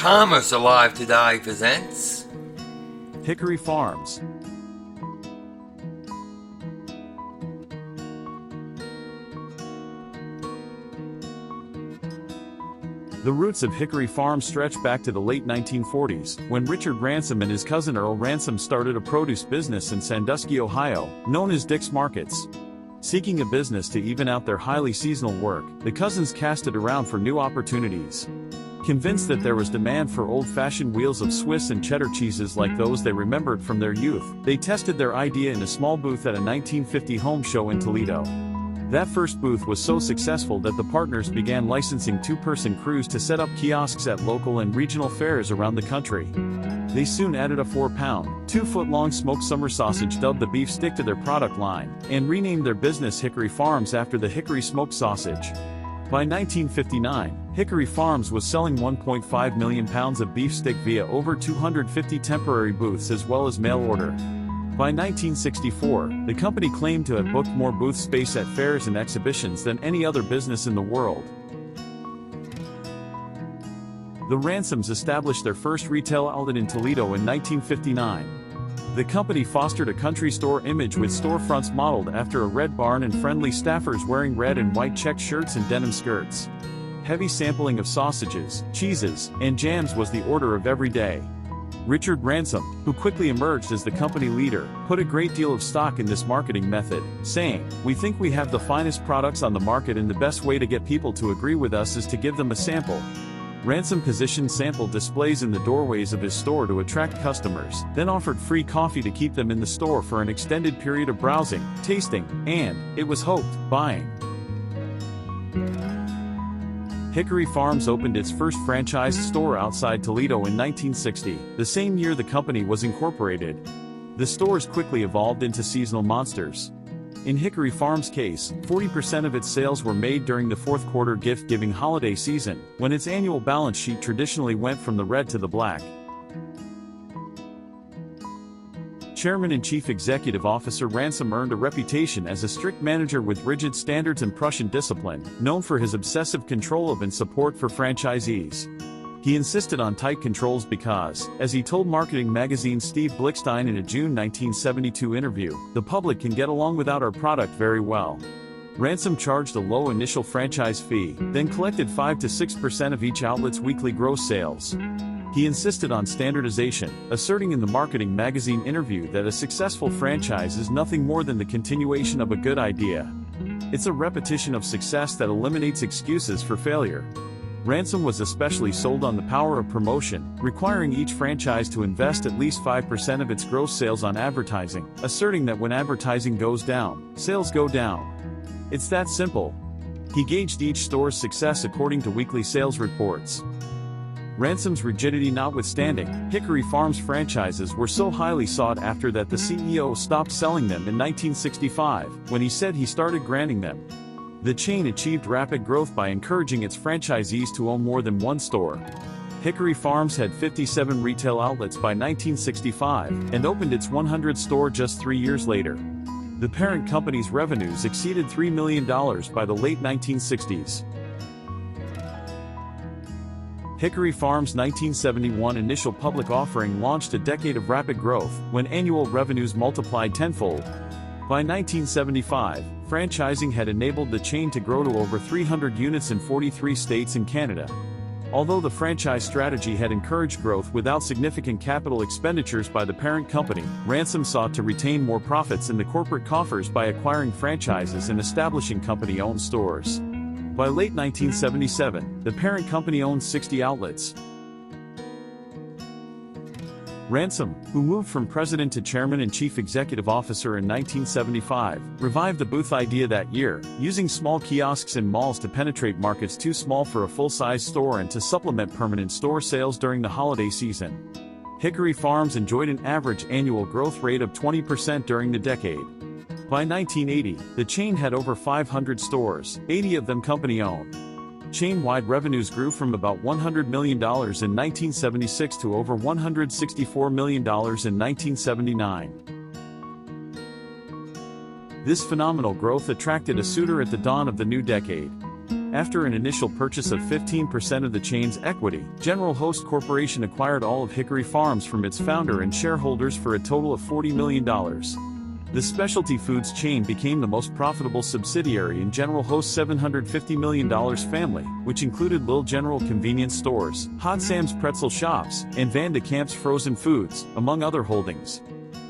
Commerce Alive Today presents Hickory Farms. The roots of Hickory Farms stretch back to the late 1940s, when Richard Ransom and his cousin Earl Ransom started a produce business in Sandusky, Ohio, known as Dick's Markets. Seeking a business to even out their highly seasonal work, the cousins cast it around for new opportunities. Convinced that there was demand for old-fashioned wheels of Swiss and cheddar cheeses like those they remembered from their youth, they tested their idea in a small booth at a 1950 home show in Toledo. That first booth was so successful that the partners began licensing two-person crews to set up kiosks at local and regional fairs around the country. They soon added a 4-pound, 2-foot-long smoked summer sausage dubbed the beef stick to their product line, and renamed their business Hickory Farms after the Hickory smoked sausage. By 1959, Hickory Farms was selling 1.5 million pounds of beef stick via over 250 temporary booths as well as mail order. By 1964, the company claimed to have booked more booth space at fairs and exhibitions than any other business in the world. The Ransoms established their first retail outlet in Toledo in 1959. The company fostered a country store image with storefronts modeled after a red barn and friendly staffers wearing red and white checked shirts and denim skirts. Heavy sampling of sausages, cheeses, and jams was the order of every day. Richard Ransom, who quickly emerged as the company leader, put a great deal of stock in this marketing method, saying, "We think we have the finest products on the market and the best way to get people to agree with us is to give them a sample." Ransom positioned sample displays in the doorways of his store to attract customers, then offered free coffee to keep them in the store for an extended period of browsing, tasting, and, it was hoped, buying. Hickory Farms opened its first franchised store outside Toledo in 1960, the same year the company was incorporated. The stores quickly evolved into seasonal monsters. In Hickory Farms' case, 40% of its sales were made during the fourth quarter gift-giving holiday season, when its annual balance sheet traditionally went from the red to the black. Chairman and Chief Executive Officer Ransom earned a reputation as a strict manager with rigid standards and Prussian discipline, known for his obsessive control of and support for franchisees. He insisted on tight controls because, as he told marketing magazine Steve Blickstein in a June 1972 interview, "The public can get along without our product very well." Ransom charged a low initial franchise fee, then collected 5 to 6% of each outlet's weekly gross sales. He insisted on standardization, asserting in the marketing magazine interview that a successful franchise is nothing more than the continuation of a good idea. It's a repetition of success that eliminates excuses for failure. Ransom was especially sold on the power of promotion, requiring each franchise to invest at least 5% of its gross sales on advertising, asserting that when advertising goes down, sales go down. It's that simple. He gauged each store's success according to weekly sales reports. Ransom's rigidity notwithstanding, Hickory Farms franchises were so highly sought after that the CEO stopped selling them in 1965, when he said he started granting them. The chain achieved rapid growth by encouraging its franchisees to own more than one store. Hickory Farms had 57 retail outlets by 1965, and opened its 100th store just 3 years later. The parent company's revenues exceeded $3 million by the late 1960s. Hickory Farms' 1971 initial public offering launched a decade of rapid growth, when annual revenues multiplied tenfold. By 1975, franchising had enabled the chain to grow to over 300 units in 43 states and Canada. Although the franchise strategy had encouraged growth without significant capital expenditures by the parent company, Ransom sought to retain more profits in the corporate coffers by acquiring franchises and establishing company-owned stores. By late 1977, the parent company owned 60 outlets. Ransom, who moved from president to chairman and chief executive officer in 1975, revived the booth idea that year, using small kiosks in malls to penetrate markets too small for a full-size store and to supplement permanent store sales during the holiday season. Hickory Farms enjoyed an average annual growth rate of 20% during the decade. By 1980, the chain had over 500 stores, 80 of them company-owned. Chain-wide revenues grew from about $100 million in 1976 to over $164 million in 1979. This phenomenal growth attracted a suitor at the dawn of the new decade. After an initial purchase of 15% of the chain's equity, General Host Corporation acquired all of Hickory Farms from its founder and shareholders for a total of $40 million. The specialty foods chain became the most profitable subsidiary in General Host's $750 million family, which included Lil General convenience stores, Hot Sam's pretzel shops, and Van de Kamp's frozen foods, among other holdings.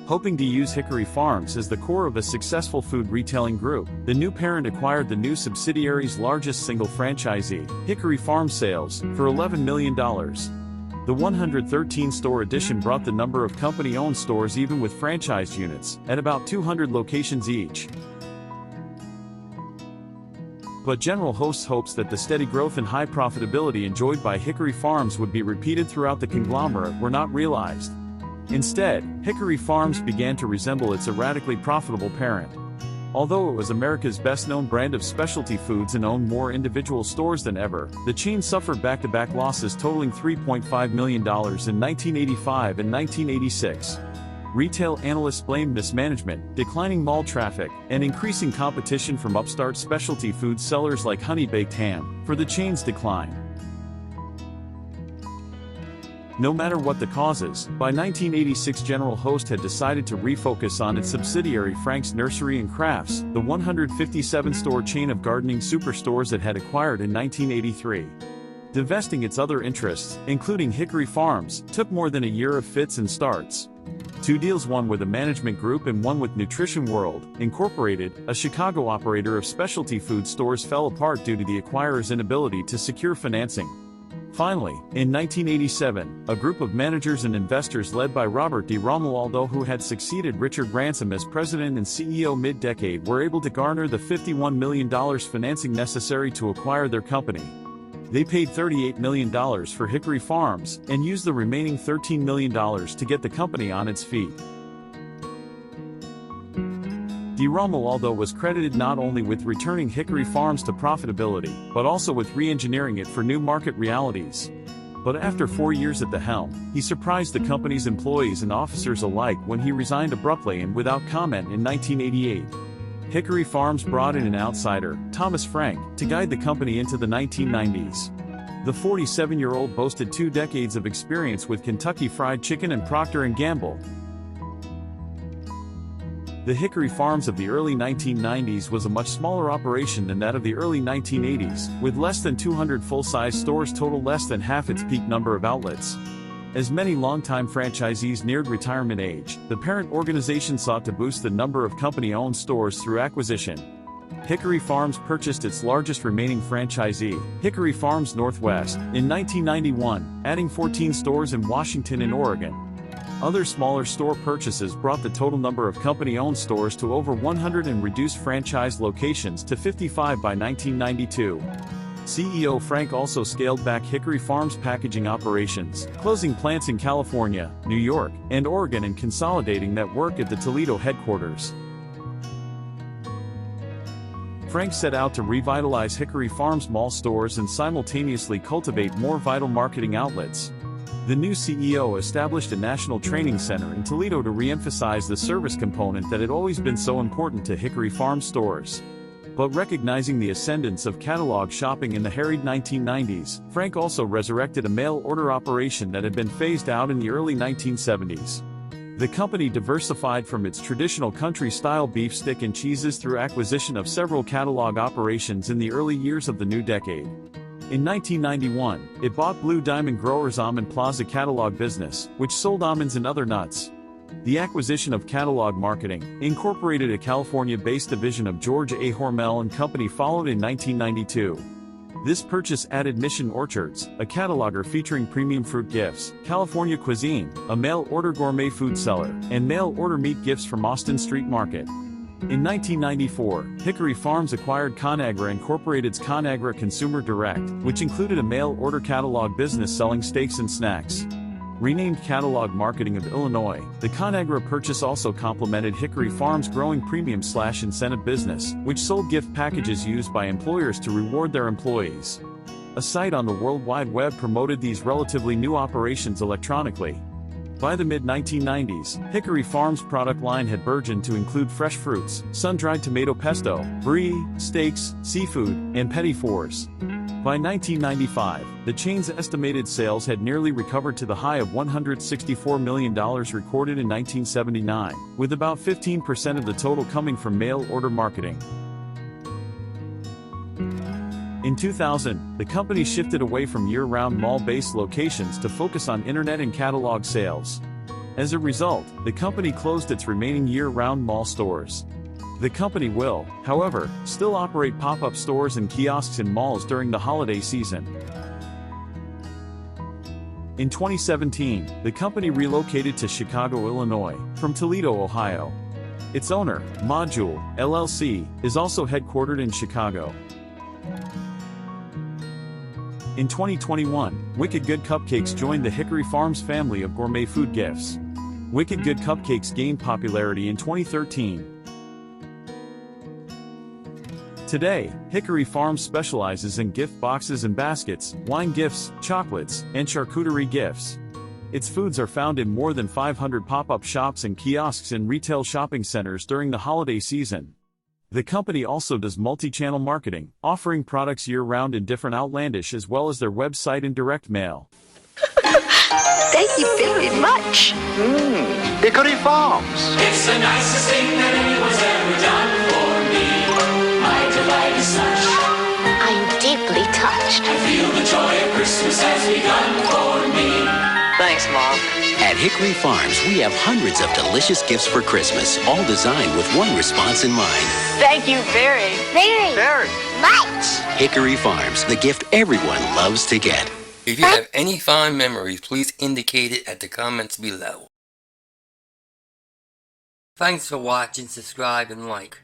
Hoping to use Hickory Farms as the core of a successful food retailing group, the new parent acquired the new subsidiary's largest single franchisee, Hickory Farm Sales, for $11 million. The 113-store addition brought the number of company-owned stores even with franchised units, at about 200 locations each. But General Hosts hopes that the steady growth and high profitability enjoyed by Hickory Farms would be repeated throughout the conglomerate were not realized. Instead, Hickory Farms began to resemble its erratically profitable parent. Although it was America's best-known brand of specialty foods and owned more individual stores than ever, the chain suffered back-to-back losses totaling $3.5 million in 1985 and 1986. Retail analysts blamed mismanagement, declining mall traffic, and increasing competition from upstart specialty food sellers like Honey Baked Ham for the chain's decline. No matter what the causes, by 1986 General Host had decided to refocus on its subsidiary Frank's Nursery and Crafts, the 157-store chain of gardening superstores it had acquired in 1983. Divesting its other interests, including Hickory Farms, took more than a year of fits and starts. Two deals, one with a management group and one with Nutrition World, Incorporated, a Chicago operator of specialty food stores, fell apart due to the acquirer's inability to secure financing. Finally, in 1987, a group of managers and investors led by Robert D. Romualdo, who had succeeded Richard Branson as president and CEO mid-decade, were able to garner the $51 million financing necessary to acquire their company. They paid $38 million for Hickory Farms, and used the remaining $13 million to get the company on its feet. Di Romualdo was credited not only with returning Hickory Farms to profitability, but also with re-engineering it for new market realities. But after 4 years at the helm, he surprised the company's employees and officers alike when he resigned abruptly and without comment in 1988. Hickory Farms brought in an outsider, Thomas Frank, to guide the company into the 1990s. The 47-year-old boasted 2 decades of experience with Kentucky Fried Chicken and Procter & Gamble. The Hickory Farms of the early 1990s was a much smaller operation than that of the early 1980s, with less than 200 full-size stores total less than half its peak number of outlets. As many longtime franchisees neared retirement age, the parent organization sought to boost the number of company-owned stores through acquisition. Hickory Farms purchased its largest remaining franchisee, Hickory Farms Northwest, in 1991, adding 14 stores in Washington and Oregon. Other smaller store purchases brought the total number of company-owned stores to over 100 and reduced franchise locations to 55 by 1992. CEO Frank also scaled back Hickory Farms' packaging operations, closing plants in California, New York, and Oregon and consolidating that work at the Toledo headquarters. Frank set out to revitalize Hickory Farms mall stores and simultaneously cultivate more vital marketing outlets. The new CEO established a national training center in Toledo to re-emphasize the service component that had always been so important to Hickory Farm stores. But recognizing the ascendance of catalog shopping in the harried 1990s, Frank also resurrected a mail-order operation that had been phased out in the early 1970s. The company diversified from its traditional country-style beef stick and cheeses through acquisition of several catalog operations in the early years of the new decade. In 1991, it bought Blue Diamond Growers' Almond Plaza catalog business, which sold almonds and other nuts. The acquisition of Catalog Marketing, Incorporated, a California-based division of George A. Hormel and Company, followed in 1992. This purchase added Mission Orchards, a cataloger featuring premium fruit gifts, California Cuisine, a mail-order gourmet food seller, and mail-order meat gifts from Austin Street Market. In 1994, Hickory Farms acquired ConAgra Incorporated's ConAgra Consumer Direct, which included a mail-order catalog business selling steaks and snacks. Renamed Catalog Marketing of Illinois, the ConAgra purchase also complemented Hickory Farms' growing premium/incentive business, which sold gift packages used by employers to reward their employees. A site on the World Wide Web promoted these relatively new operations electronically. By the mid-1990s, Hickory Farms' product line had burgeoned to include fresh fruits, sun-dried tomato pesto, brie, steaks, seafood, and petit fours. By 1995, the chain's estimated sales had nearly recovered to the high of $164 million recorded in 1979, with about 15% of the total coming from mail-order marketing. In 2000, the company shifted away from year-round mall-based locations to focus on internet and catalog sales. As a result, the company closed its remaining year-round mall stores. The company will, however, still operate pop-up stores and kiosks in malls during the holiday season. In 2017, the company relocated to Chicago, Illinois, from Toledo, Ohio. Its owner, Module, LLC, is also headquartered in Chicago. In 2021, Wicked Good Cupcakes joined the Hickory Farms family of gourmet food gifts. Wicked Good Cupcakes gained popularity in 2013. Today, Hickory Farms specializes in gift boxes and baskets, wine gifts, chocolates, and charcuterie gifts. Its foods are found in more than 500 pop-up shops and kiosks in retail shopping centers during the holiday season. The company also does multi-channel marketing, offering products year-round in different outlandish as well as their website and direct mail. Thank you very much. Hickory Farms. It's the nicest thing that anyone's ever done for me. My delight is such. I'm deeply touched. I feel the joy of Christmas has begun for me. Thanks, Mom. At Hickory Farms, we have hundreds of delicious gifts for Christmas, all designed with one response in mind. Thank you very much. Hickory Farms, the gift everyone loves to get. If you have any fond memories, please indicate it at the comments below. Thanks for watching, subscribe, and like.